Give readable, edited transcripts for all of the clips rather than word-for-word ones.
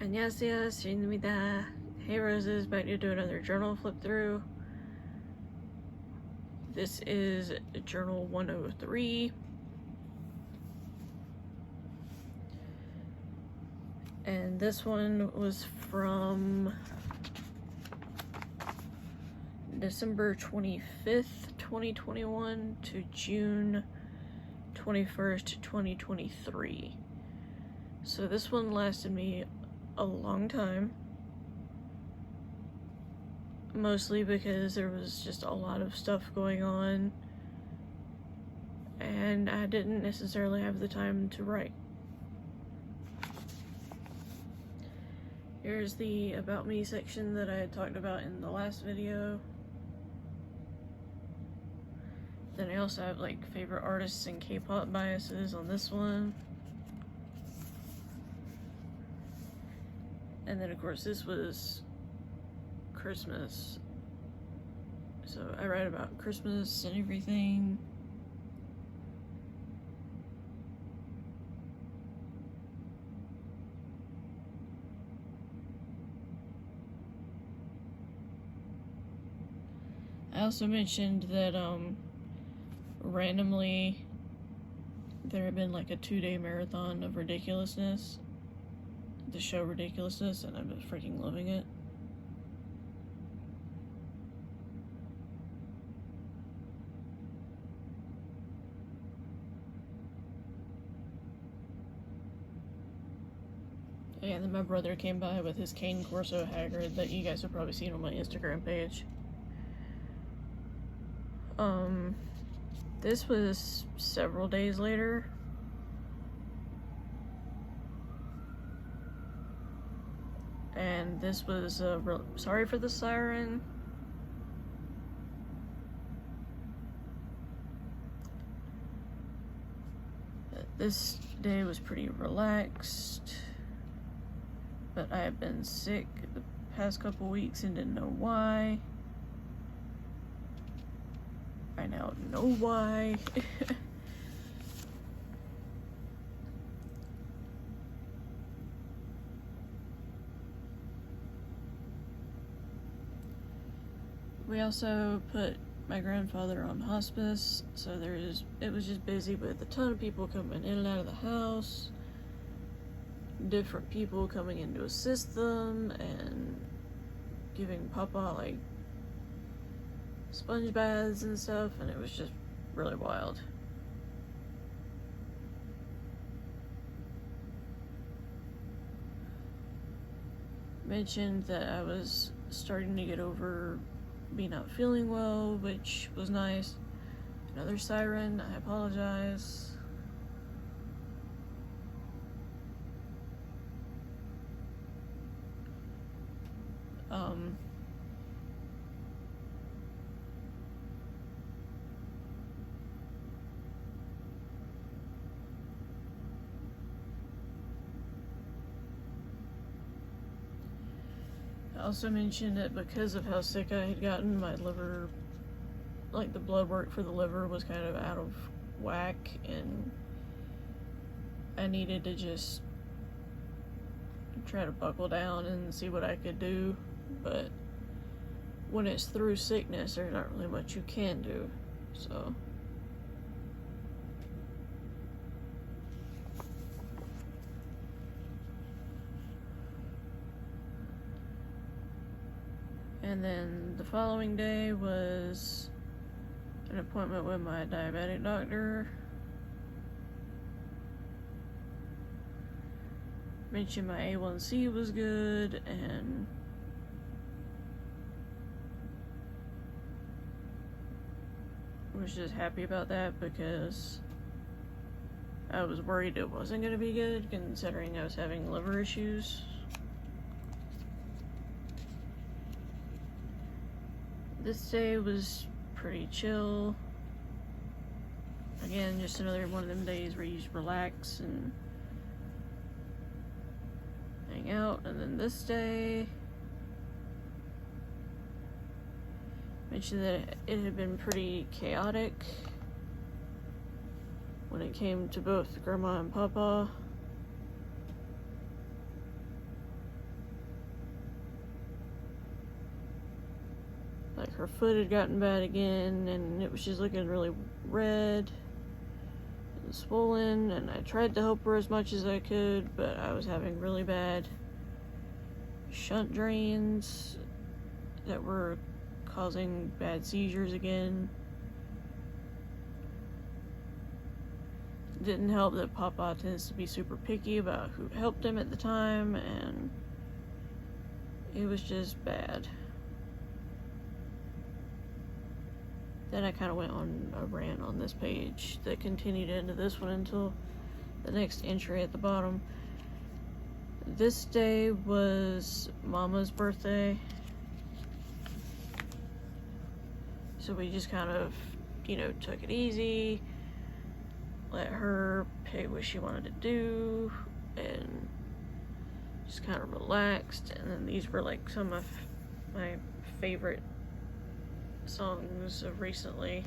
안녕하세요, 수인입니다. Hey Roses, back to do another journal flip through. This is journal 103. And this one was from December 25th, 2021 to June 21st, 2023. So this one lasted me a long time, mostly because there was just a lot of stuff going on and I didn't necessarily have the time to write. Here's the About Me section that I had talked about in the last video. Then I also have like favorite artists and K-pop biases on this one. And then of course this was Christmas. So I write about Christmas and everything. I also mentioned that randomly there had been like a 2-day marathon of Ridiculousness, the show Ridiculousness, and I've been freaking loving it. Yeah, and then my brother came by with his Cane Corso Hagrid that you guys have probably seen on my Instagram page. This was several days later. And this was, sorry for the siren. This day was pretty relaxed, but I have been sick the past couple weeks and didn't know why. I now know why. We also put my grandfather on hospice, so it was just busy with a ton of people coming in and out of the house, different people coming in to assist them, and giving Papa like sponge baths and stuff, and it was just really wild. Mentioned that I was starting to get over me not feeling well, which was nice. Another siren, I apologize. I also mentioned that because of how sick I had gotten, my liver, like the blood work for the liver was kind of out of whack, and I needed to just try to buckle down and see what I could do. But when it's through sickness, there's not really much you can do, so. And then the following day was an appointment with my diabetic doctor. Mentioned my A1C was good, and was just happy about that because I was worried it wasn't going to be good considering I was having liver issues. This day was pretty chill. Again, just another one of them days where you just relax and hang out. And then this day, mentioned that it had been pretty chaotic when it came to both Grandma and Papa. like her foot had gotten bad again, and it was just looking really red and swollen, and I tried to help her as much as I could, but I was having really bad shunt drains that were causing bad seizures again. Didn't help that Papa tends to be super picky about who helped him at the time, and it was just bad. Then I kind of went on a rant on this page that continued into this one until the next entry at the bottom. This day was Mama's birthday. So we just kind of, took it easy, let her pick what she wanted to do, and just kind of relaxed. And then these were like some of my favorite songs of recently.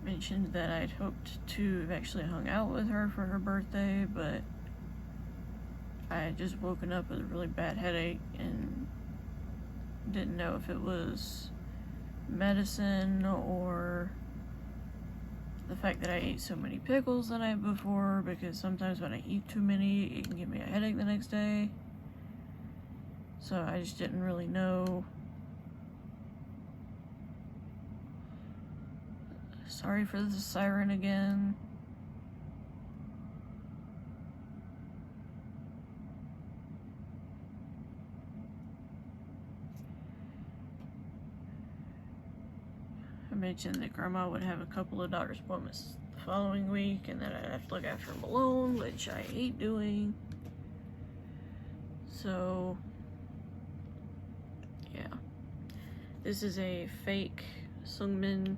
Mentioned that I'd hoped to have actually hung out with her for her birthday, but I had just woken up with a really bad headache and didn't know if it was medicine or the fact that I ate so many pickles the night before, because sometimes when I eat too many, it can give me a headache the next day. So I just didn't really know. Sorry for the siren again. I mentioned that Grandma would have a couple of doctor's appointments the following week, and that I'd have to look after him alone, which I hate doing. So, yeah. This is a fake Sungmin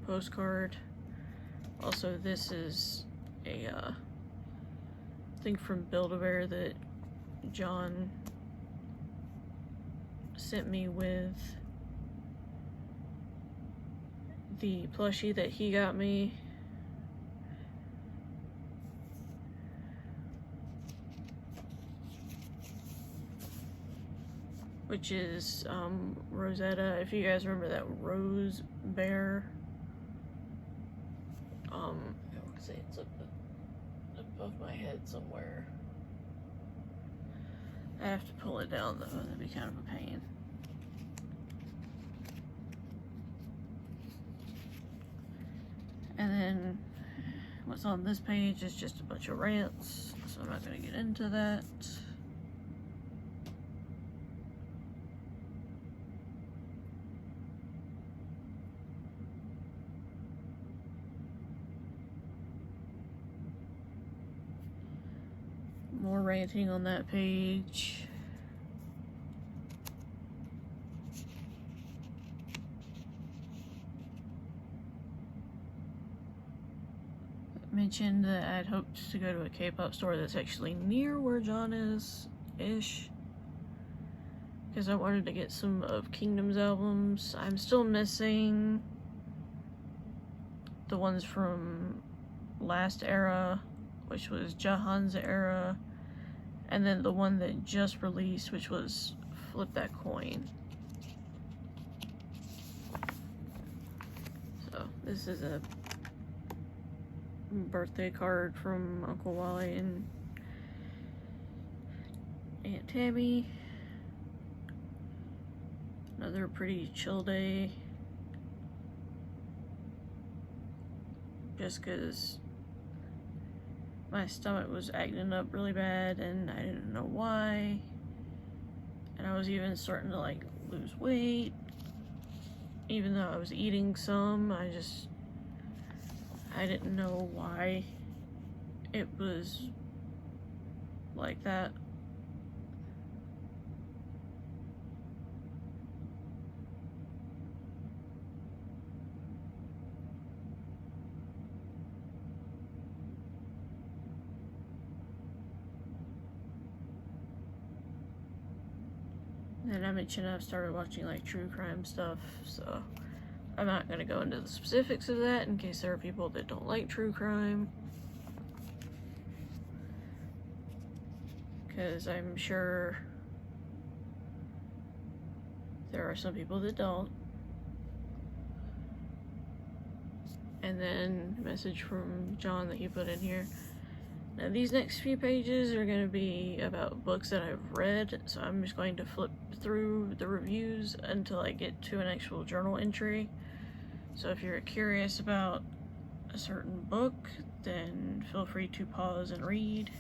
postcard. Also, this is a thing from Build-A-Bear that John sent me with the plushie that he got me. Which is Rosetta. If you guys remember that Rose Bear. I would say it's up above my head somewhere. I have to pull it down though, that'd be kind of a pain. And then what's on this page is just a bunch of rants, so I'm not going to get into that. More ranting on that page. Mentioned that I'd hoped to go to a K-pop store that's actually near where John is-ish. Because I wanted to get some of Kingdom's albums. I'm still missing the ones from last era, which was Jahan's era, and then the one that just released, which was Flip That Coin. So this is a birthday card from Uncle Wally and Aunt Tammy. Another pretty chill day. Just because my stomach was acting up really bad and I didn't know why. And I was even starting to like lose weight. Even though I was eating some, I didn't know why it was like that. And I mentioned I've started watching like true crime stuff, so I'm not going to go into the specifics of that in case there are people that don't like true crime. Because I'm sure there are some people that don't. And then a message from John that he put in here. Now these next few pages are going to be about books that I've read, so I'm just going to flip through the reviews until I get to an actual journal entry. So if you're curious about a certain book, then feel free to pause and read.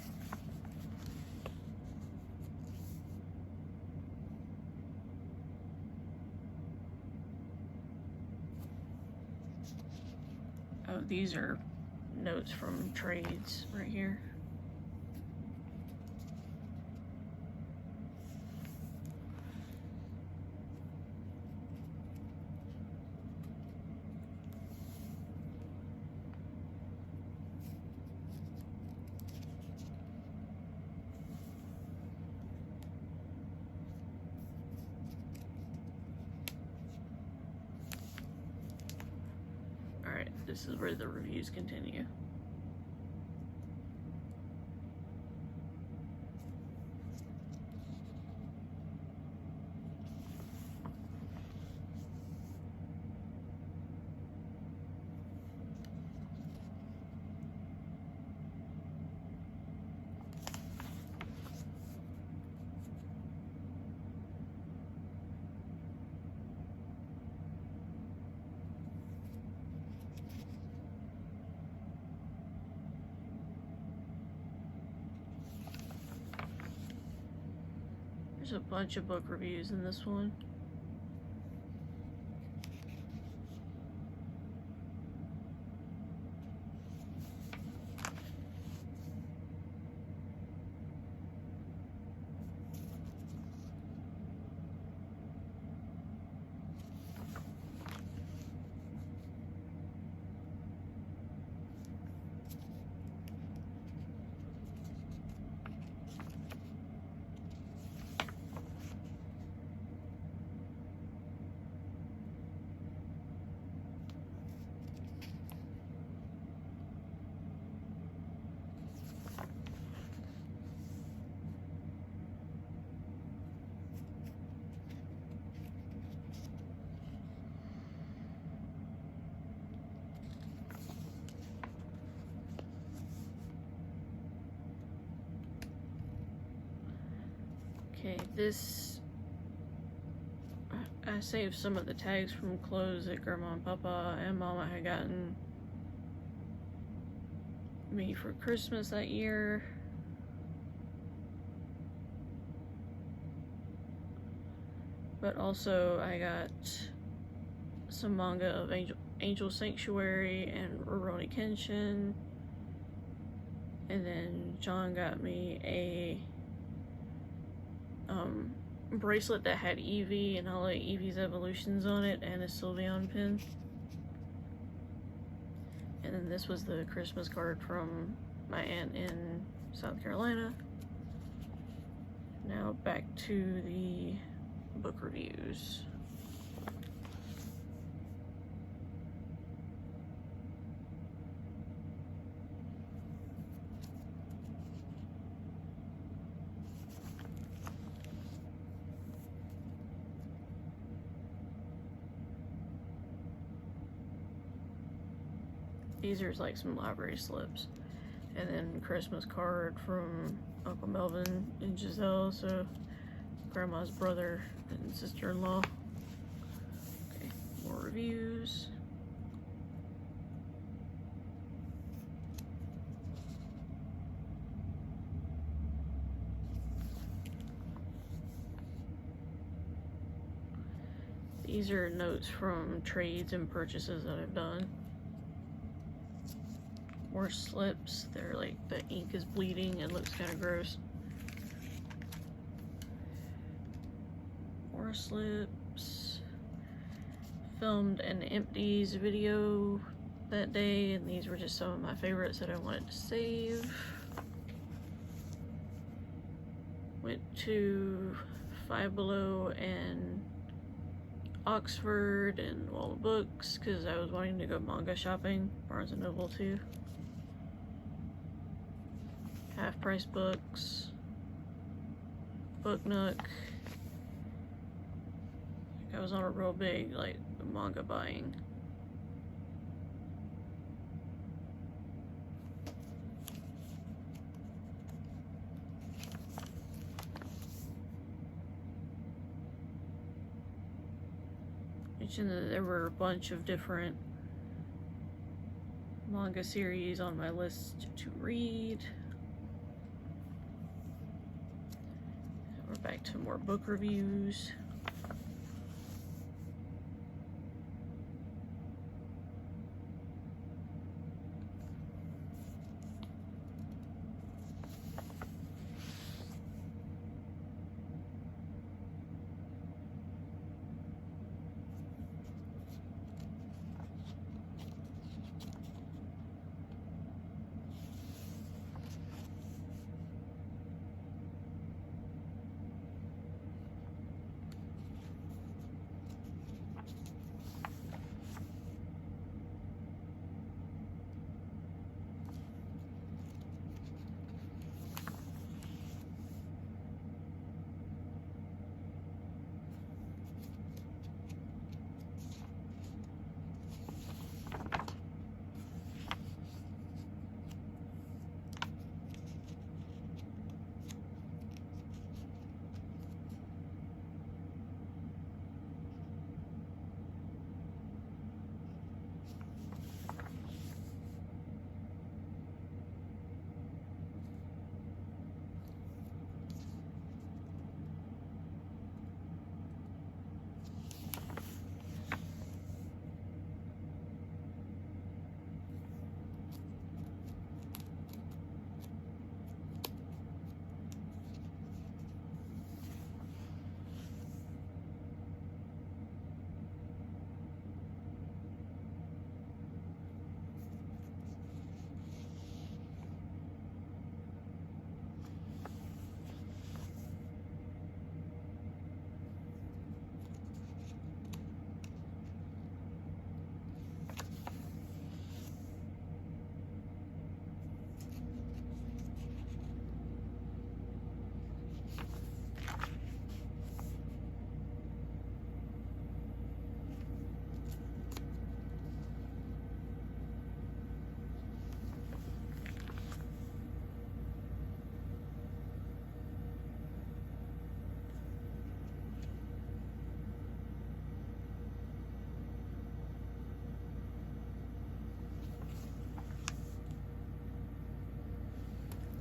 Oh, these are notes from trades right here. Alright, this is where the reviews continue. There's a bunch of book reviews in this one. Okay, this, I saved some of the tags from clothes that Grandma and Papa and Mama had gotten me for Christmas that year. But also I got some manga of Angel Sanctuary and Rurouni Kenshin. And then John got me a bracelet that had Eevee and all of Eevee's evolutions on it and a Sylveon pin. And then this was the Christmas card from my aunt in South Carolina. Now back to the book reviews. These are like some library slips. And then Christmas card from Uncle Melvin and Giselle, so Grandma's brother and sister-in-law. Okay, more reviews. These are notes from trades and purchases that I've done. More slips. They're like, the ink is bleeding and looks kind of gross. More slips. Filmed an Empties video that day, and these were just some of my favorites that I wanted to save. Went to Five Below and Oxford and Wall of Books because I was wanting to go manga shopping. Barnes and Noble too. Half Price Books. Book Nook. I was on a real big like manga buying. Mentioned that there were a bunch of different manga series on my list to read. We're back to more book reviews.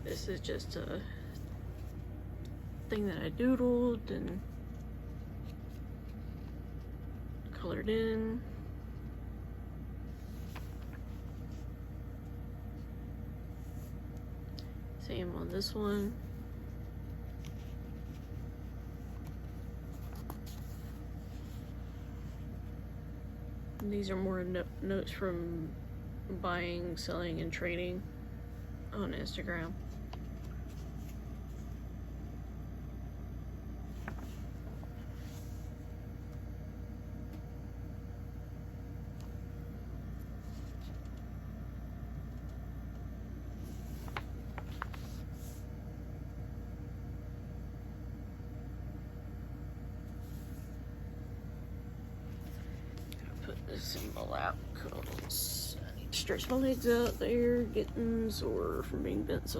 This is just a thing that I doodled and colored in. Same on this one. And these are more notes from buying, selling, and trading on Instagram. This in my lap because I need to stretch my legs out. They're getting sore from being bent so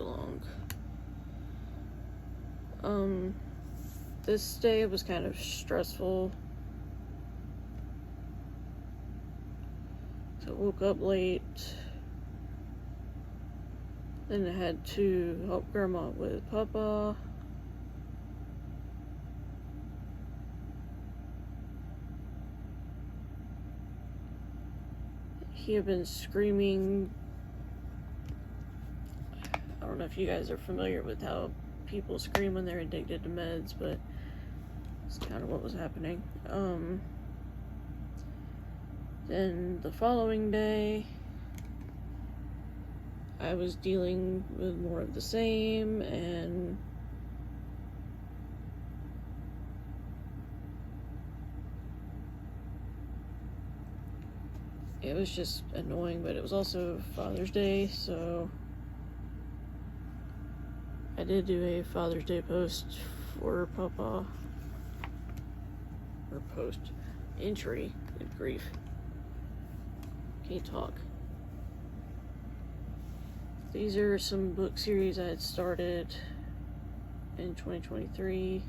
long. This day was kind of stressful. So I woke up late. Then I had to help Grandma with Papa. He had been screaming. I don't know if you guys are familiar with how people scream when they're addicted to meds, but it's kind of what was happening. Then the following day, I was dealing with more of the same, and it was just annoying, but it was also Father's Day, so I did do a Father's Day post for Papa, or post, entry, good grief, can't talk. These are some book series I had started in 2023,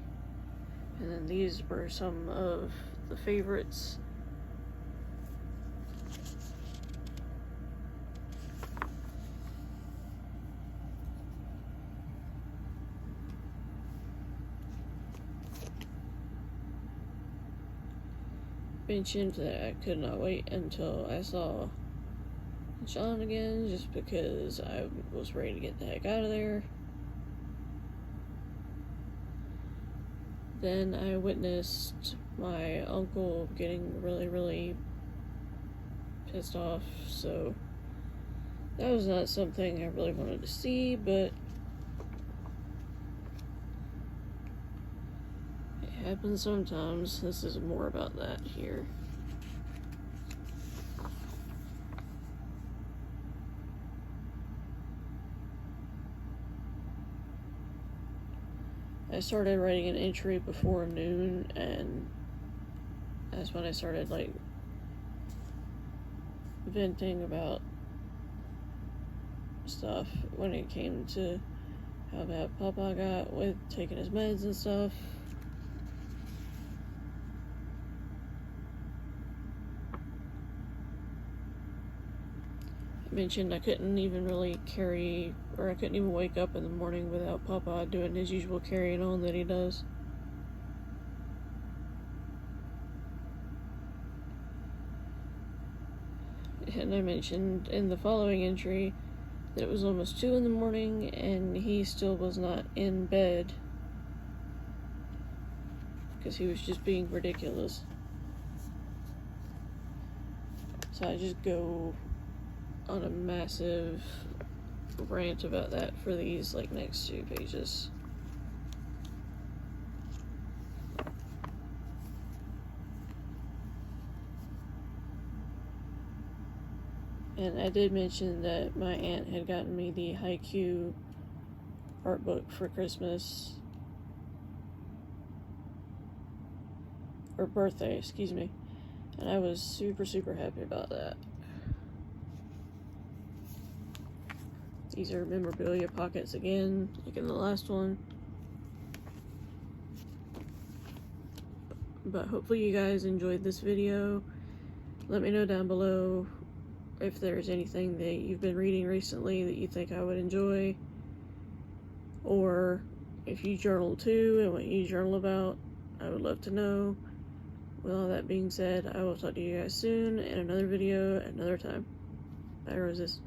and then these were some of the favorites. Mentioned that I could not wait until I saw Sean again, just because I was ready to get the heck out of there. Then I witnessed my uncle getting really pissed off, so that was not something I really wanted to see, but it happens sometimes. This is more about that here. I started writing an entry before noon, and that's when I started, like, venting about stuff when it came to how bad Papa got with taking his meds and stuff. I mentioned I couldn't even really carry, or I couldn't even wake up in the morning without Papa doing his usual carrying on that he does. And I mentioned in the following entry that it was almost 2 in the morning and he still was not in bed because he was just being ridiculous. So I just go on a massive rant about that for these, like, next 2 pages. And I did mention that my aunt had gotten me the Haikyuu art book for Christmas, or birthday, excuse me, and I was super happy about that. These are memorabilia pockets again, like in the last one. But hopefully you guys enjoyed this video. Let me know down below if there's anything that you've been reading recently that you think I would enjoy, or if you journal too and what you journal about. I would love to know. With all that being said, I will talk to you guys soon in another video at another time. Bye, Roses.